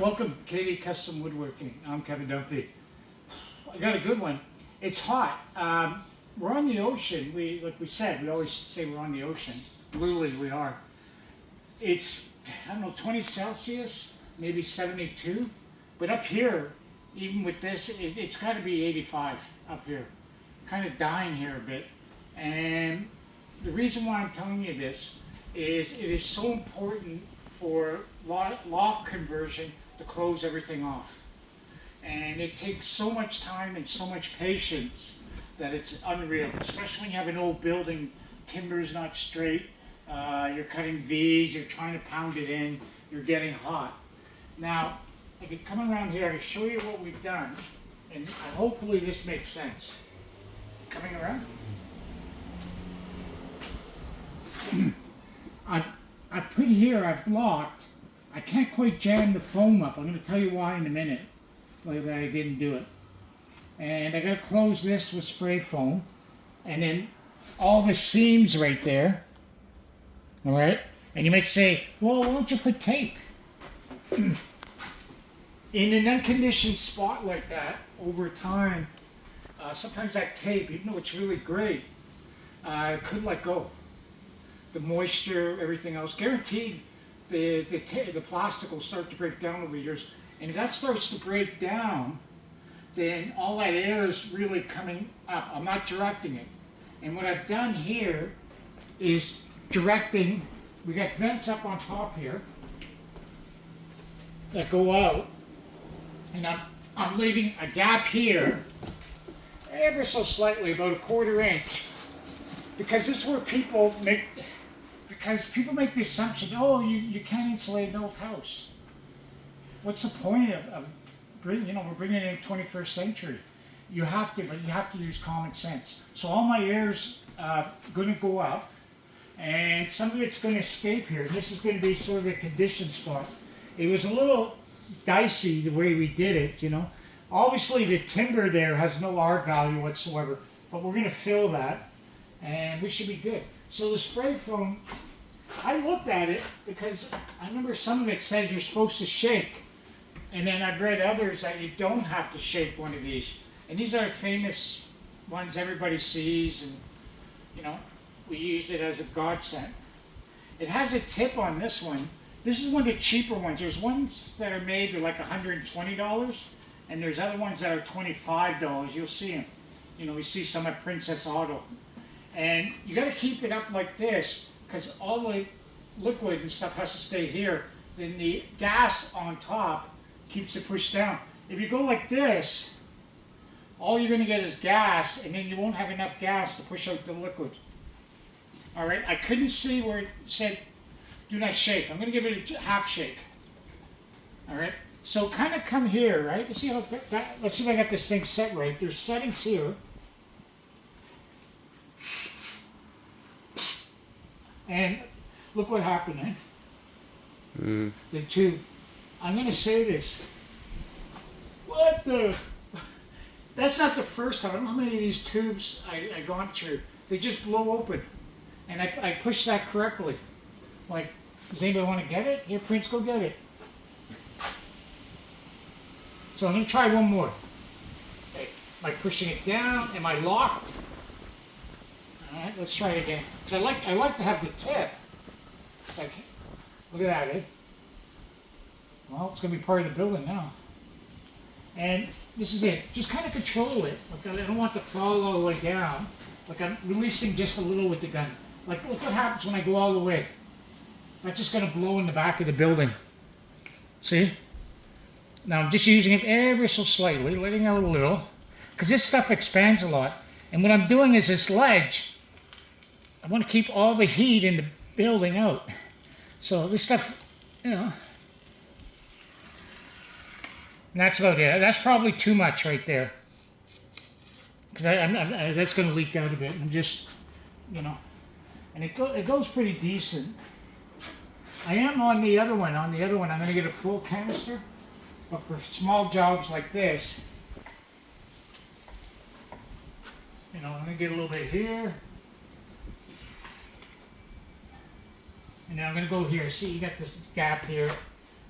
Welcome, Katie Custom Woodworking. I'm Kevin Dunphy. I got a good one. It's hot. We're on the ocean. Like we said, we always say we're on the ocean. Literally, we are. It's, I don't know, 20 Celsius, maybe 72. But up here, even with this, it's got to be 85 up here. Kind of dying here a bit. And the reason why I'm telling you this is it is so important for loft conversion to close everything off. And it takes so much time and so much patience that it's unreal, especially when you have an old building, timber's not straight, you're cutting V's, you're trying to pound it in, you're getting hot. Now, I could come around here to show you what we've done, and hopefully this makes sense. Coming around? I've put here, I've blocked, I can't quite jam the foam up. I'm going to tell you why in a minute, like that I didn't do it. And I got to close this with spray foam, and then all the seams right there, all right? And you might say, well, why don't you put tape? In an unconditioned spot like that, over time, sometimes that tape, even though it's really great, could let go. The moisture, everything else, guaranteed the plastic will start to break down over the years. And if that starts to break down, then all that air is really coming up. I'm not directing it. And what I've done here is directing, we got vents up on top here that go out, and I'm leaving a gap here, ever so slightly, about a 1/4 inch, because this is where people make the assumption, oh, you can't insulate an old house. What's the point of bringing, we're bringing it in the 21st century. You have to, but you have to use common sense. So all my air's going to go up, and some of it's going to escape here. This is going to be sort of a conditioned spot. It was a little dicey the way we did it, Obviously the timber there has no R value whatsoever, but we're going to fill that, and we should be good. So the spray foam, I looked at it because I remember some of it says you're supposed to shake. And then I've read others that you don't have to shake one of these. And these are famous ones everybody sees, and we use it as a godsend. It has a tip on this one. This is one of the cheaper ones. There's ones that are made, they're like $120, and there's other ones that are $25. You'll see them. We see some at Princess Auto. And you got to keep it up like this, because all the liquid and stuff has to stay here. Then the gas on top keeps it pushed down. If you go like this, all you're going to get is gas, and then you won't have enough gas to push out the liquid. All right, I couldn't see where it said do not shake. I'm going to give it a half shake. All right, so kind of come here, right? Let's see if I got this thing set right. There's settings here. And look what happened, eh? The tube. I'm going to say this. What the? That's not the first time. I don't know how many of these tubes I've gone through. They just blow open. And I pushed that correctly. Like, does anybody want to get it? Here, Prince, go get it. So I'm going to try one more. Okay. Am I pushing it down? Am I locked? All right, let's try it again. Because I like to have the tip. Like, look at that, eh? Well, it's going to be part of the building now. And this is it. Just kind of control it. Like, I don't want to fall all the way down. Like, I'm releasing just a little with the gun. Like, look what happens when I go all the way. That's just going to blow in the back of the building. See? Now, I'm just using it ever so slightly, letting out a little. Because this stuff expands a lot. And what I'm doing is this ledge, I want to keep all the heat in the building out. So this stuff, and that's about it. That's probably too much right there. Because that's going to leak out a bit. I'm just, and it goes pretty decent. I am on the other one. On the other one, I'm going to get a full canister. But for small jobs like this, I'm going to get a little bit here. And then I'm going to go here. See, you got this gap here.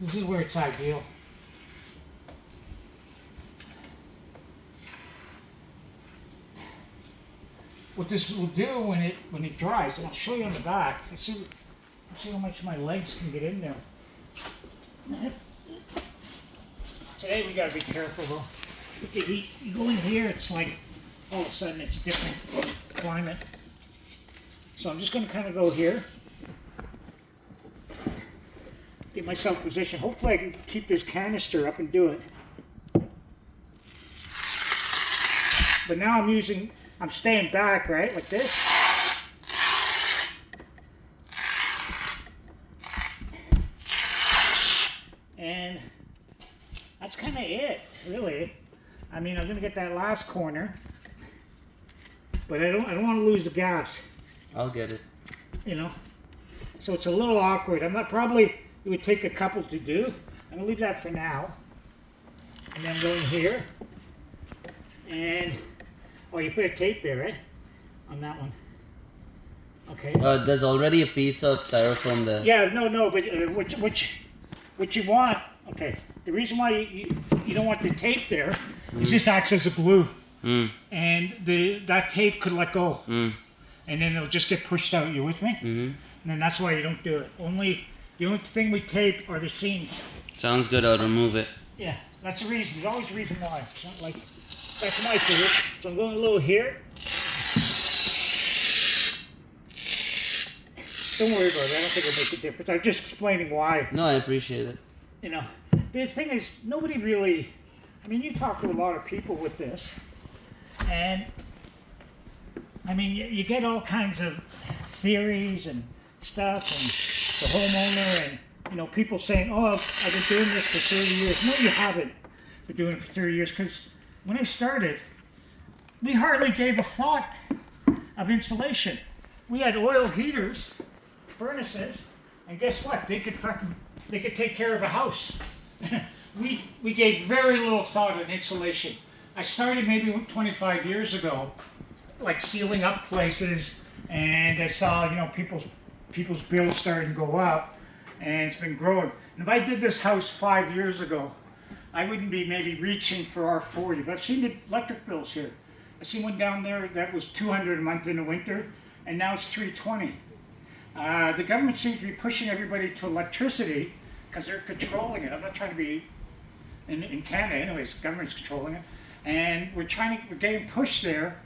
This is where it's ideal. what this will do when it dries, and I'll show you on the back. Let's see how much my legs can get in there. Today we gotta be careful though. If you go in here, it's like all of a sudden it's a different climate. So I'm just gonna kind of go here, get myself positioned. Hopefully I can keep this canister up and do it. But now I'm staying back, right, like this. And that's kind of it, really. I mean, I'm gonna get that last corner, but I don't want to lose the gas. I'll get it. You know, so it's a little awkward. It would take a couple to do. I'm gonna leave that for now, and then go in here, and you put a tape there, right, on that one. Okay. There's already a piece of styrofoam there. Yeah, no, but what you want, okay, the reason why you don't want the tape there is this acts as a glue. And that tape could let go. And then it'll just get pushed out. You with me? And then that's why you don't do it. The only thing we tape are the seams. Sounds good, I'll remove it. Yeah, that's the reason. There's always a reason why. It's not like, that's my theory. So I'm going a little here. Don't worry about it. I don't think it'll make a difference. I'm just explaining why. No, I appreciate it. You know, the thing is, nobody really, I mean, you talk to a lot of people with this, and I mean, you get all kinds of theories and stuff, and the homeowner, and, you know, people saying, oh, I've been doing this for 30 years. No, you haven't been doing it for 30 years, because when I started, we hardly gave a thought of insulation. We had oil heaters, furnaces, and guess what? They could take care of a house. we gave very little thought on insulation. I started maybe 25 years ago, like sealing up places, and I saw, you know, people's bills starting to go up, and it's been growing. And if I did this house 5 years ago, I wouldn't be maybe reaching for R-40, but I've seen the electric bills here. I seen one down there that was $200 a month in the winter, and now it's $320. The government seems to be pushing everybody to electricity because they're controlling it. I'm not trying to be in Canada, anyways. The government's controlling it, and we're getting pushed there.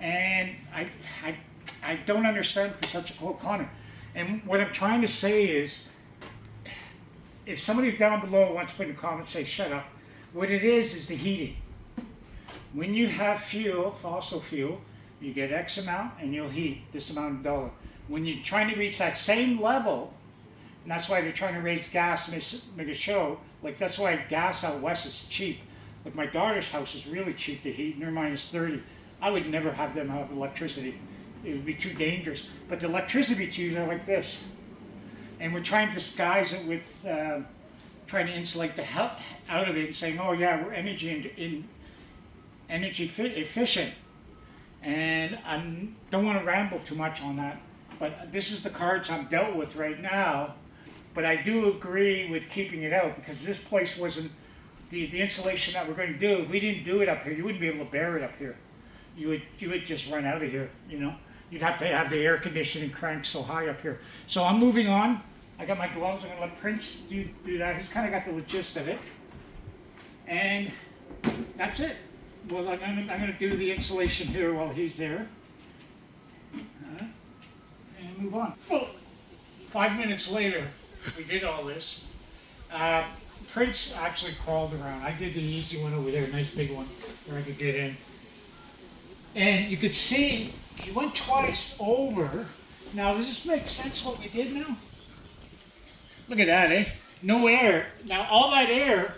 And I don't understand for such a cold climate. And what I'm trying to say is, if somebody down below wants to put in a comment, say shut up. What it is the heating. When you have fuel, fossil fuel, you get X amount and you'll heat this amount of dollar. When you're trying to reach that same level, and that's why they're trying to raise gas and make a show, like that's why gas out west is cheap. Like my daughter's house is really cheap to heat, and they're -30. I would never have them have electricity. It would be too dangerous. But the electricity tubes are like this. And we're trying to disguise it with trying to insulate the hell out of it and saying, oh yeah, we're energy efficient. And I don't want to ramble too much on that. But this is the cards I'm dealt with right now. But I do agree with keeping it out, because this place wasn't the insulation that we're going to do. If we didn't do it up here, you wouldn't be able to bear it up here. You would just run out of here, you know. You'd have to have the air conditioning cranked so high up here. So I'm moving on. I got my gloves. I'm going to let Prince do that. He's kind of got the gist of it. And that's it. Well, I'm going to do the insulation here while he's there. And move on. Well, 5 minutes later, we did all this. Prince actually crawled around. I did the easy one over there, a nice big one where I could get in. And you could see he went twice over. Now, does this make sense what we did now? Look at that, eh? No air. Now, all that air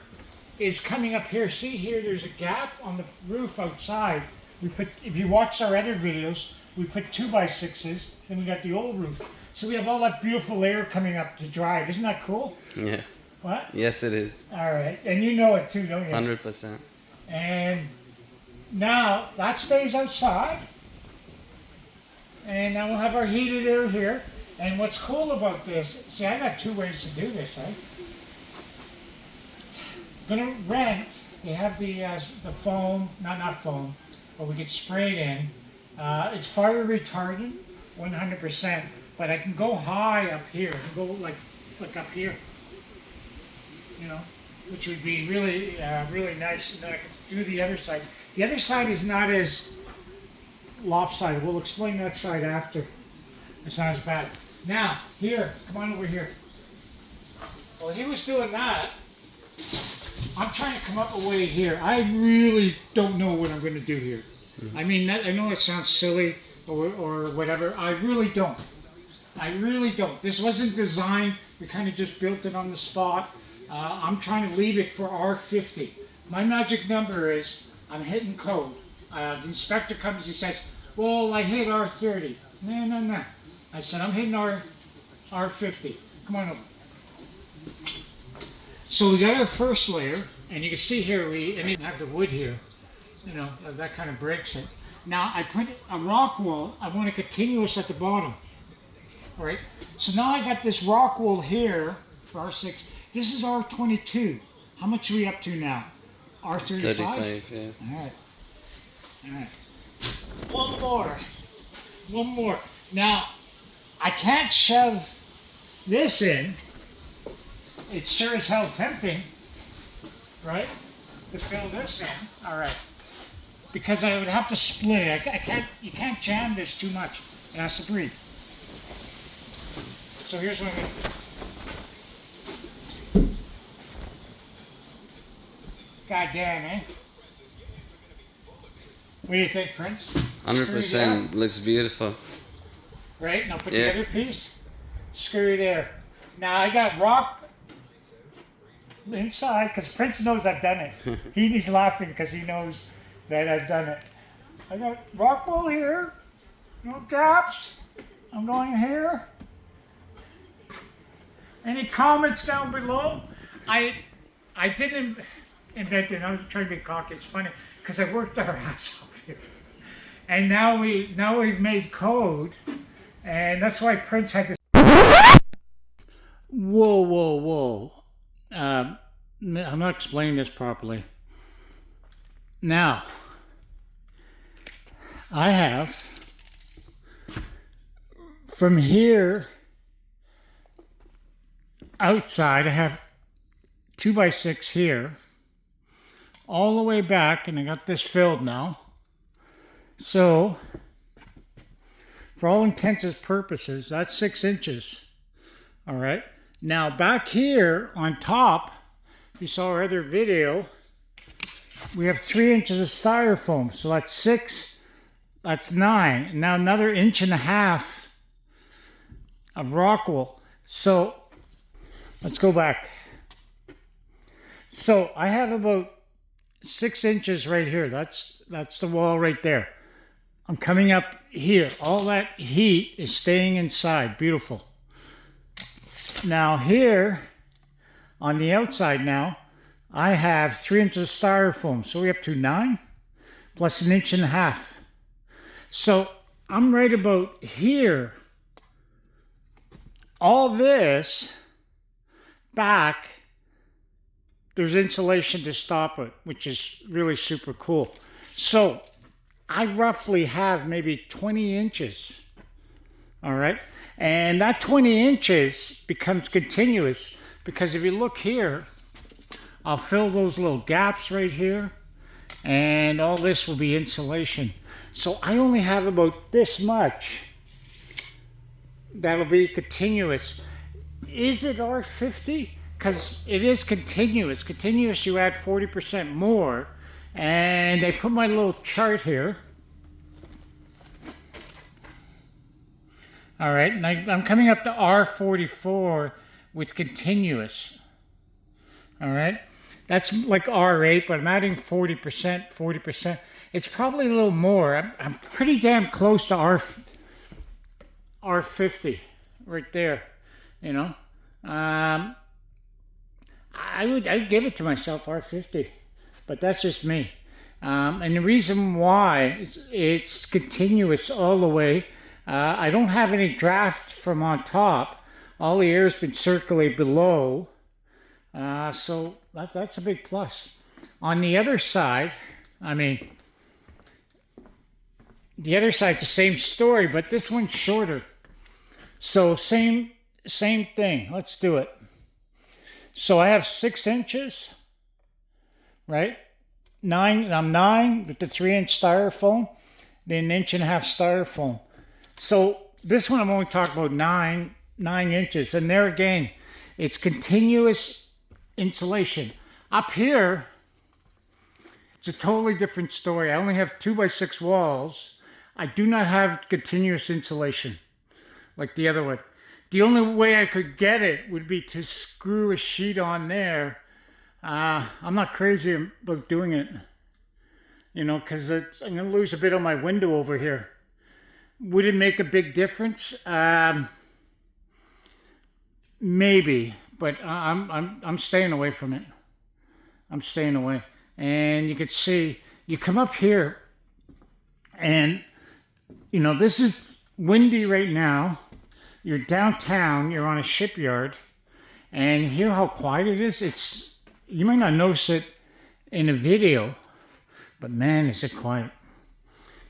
is coming up here. See here, there's a gap on the roof outside. If you watch our other videos, we put 2x6s, then we got the old roof. So we have all that beautiful air coming up to dry. Isn't that cool? Yeah. What? Yes, it is. All right. And you know it too, don't you? 100%. And now that stays outside. And now we'll have our heated air here. And what's cool about this, see, I got 2 ways to do this, eh? Gonna rent, they have the foam, not foam, but we get sprayed in, It's fire retardant, 100%, but I can go high up here. I can go like up here, you know, which would be really, really nice. And then I can do the other side. The other side is not as lopsided. We'll explain that side after. It's not as bad. Now, here, come on over here. Well, he was doing that. I'm trying to come up a way here. I really don't know what I'm going to do here. I mean, I know it sounds silly or whatever. I really don't. I really don't. This wasn't designed. We kind of just built it on the spot. I'm trying to leave it for R-50. My magic number is I'm hitting code. The inspector comes, he says, well, I hit R-30. No. I said, I'm hitting R-50. Come on over. So we got our first layer, and you can see here, we didn't have the wood here. You know, that kind of breaks it. Now I put a rock wool, I want a continuous at the bottom. All right, so now I got this rock wool here for R6. This is R22. How much are we up to now? R35? 35, yeah. All right. One more. Now, I can't shove this in. It's sure as hell tempting, right? To fill this in. All right. Because I would have to split it. You can't jam this too much. It has to breathe. So here's what I'm going to do. God damn, eh? What do you think, Prince? 100%. Looks beautiful. Right? Now put the other piece. Screw there. Now I got rock inside, because Prince knows I've done it. He's laughing because he knows that I've done it. I got rock wool here. No gaps. I'm going here. Any comments down below? I didn't invent it. I was trying to be cocky. It's funny because I worked our ass off here, and now we've made code, and that's why Prince had to. Whoa! I'm not explaining this properly. Now, I have from here outside, I have 2x6 here, all the way back, and I got this filled now. So, for all intents and purposes, that's 6 inches. All right. Now back here on top, if you saw our other video, we have 3 inches of styrofoam. So that's 6, that's 9. And now another 1.5 inches of rock wool. So let's go back. So I have about 6 inches right here. That's the wall right there. I'm coming up here. All that heat is staying inside. Beautiful. Now here, on the outside now, I have 3 inches of styrofoam. So we're up to 9 plus 1.5 inches. So I'm right about here. All this back, there's insulation to stop it, which is really super cool. So I roughly have maybe 20 inches. All right. And that 20 inches becomes continuous because if you look here, I'll fill those little gaps right here, and all this will be insulation. So I only have about this much that'll be continuous. Is it R-50? Because it is continuous. Continuous, you add 40% more. And I put my little chart here. All right, and I'm coming up to R-44 with continuous. All right, that's like R8, but I'm adding 40%. It's probably a little more. I'm pretty damn close to R-50 right there, you know. I would give it to myself R-50, but that's just me. And the reason why it's continuous all the way. I don't have any draft from on top. All the air's been circulated below. So that's a big plus. On the other side, I mean, the other side's the same story, but this one's shorter. So same thing. Let's do it. So I have 6 inches, right? I'm 9 with the 3-inch styrofoam, then 1.5 inch styrofoam. So this one I'm only talking about 9 inches, and there again, it's continuous insulation. Up here, it's a totally different story. I only have 2x6 walls. I do not have continuous insulation like the other one. The only way I could get it would be to screw a sheet on there. I'm not crazy about doing it, you know, because I'm going to lose a bit on my window over here. Would it make a big difference? Maybe, but I'm staying away from it. I'm staying away. And you can see, you come up here, and you know, this is windy right now. You're downtown, you're on a shipyard, and hear how quiet it is. You might not notice it in a video, but man, is it quiet.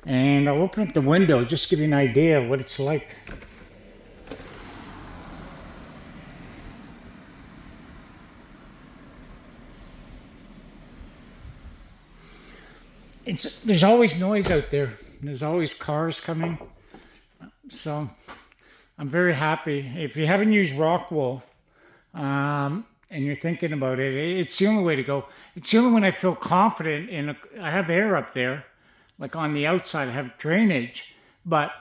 And I'll open up the window just to give you an idea of what it's like. There's always noise out there. There's always cars coming. So I'm very happy. If you haven't used rock wool, and you're thinking about it, it's the only way to go. It's the only one I feel confident in. I have air up there, like on the outside. I have drainage, but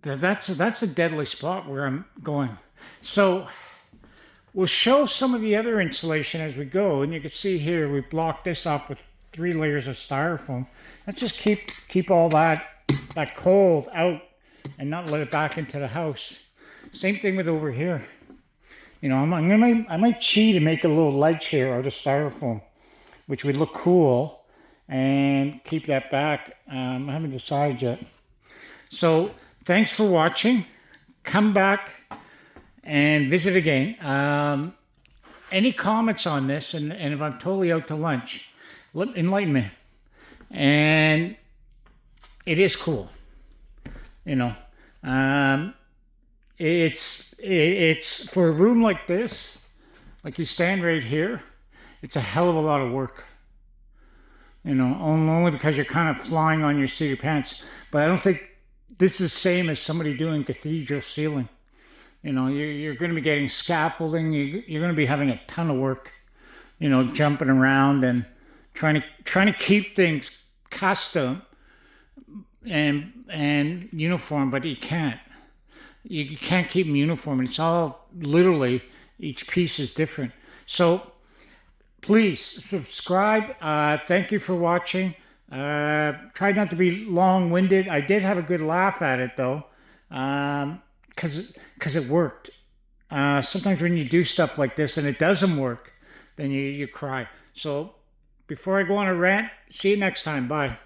that's a deadly spot where I'm going. So we'll show some of the other insulation as we go, and you can see here we blocked this off with 3 layers of styrofoam. Let's just keep all that cold out and not let it back into the house. Same thing with over here. You know, I might cheat and make a little ledge here out of styrofoam, which would look cool, and keep that back. I haven't decided yet. So thanks for watching. Come back and visit again. Any comments on this, and if I'm totally out to lunch, enlighten me. And it is cool, you know. It's for a room like this, like you stand right here, it's a hell of a lot of work, you know, only because you're kind of flying on your seat of your pants. But I don't think this is the same as somebody doing cathedral ceiling. You know, you're going to be getting scaffolding. You're going to be having a ton of work, you know, jumping around and trying to keep things custom and uniform, but you can't. You can't keep them uniform. It's all literally, each piece is different. So please subscribe. Thank you for watching. Try not to be long-winded. I did have a good laugh at it though, because it worked. Sometimes when you do stuff like this and it doesn't work, then you cry. So before I go on a rant, see you next time. Bye.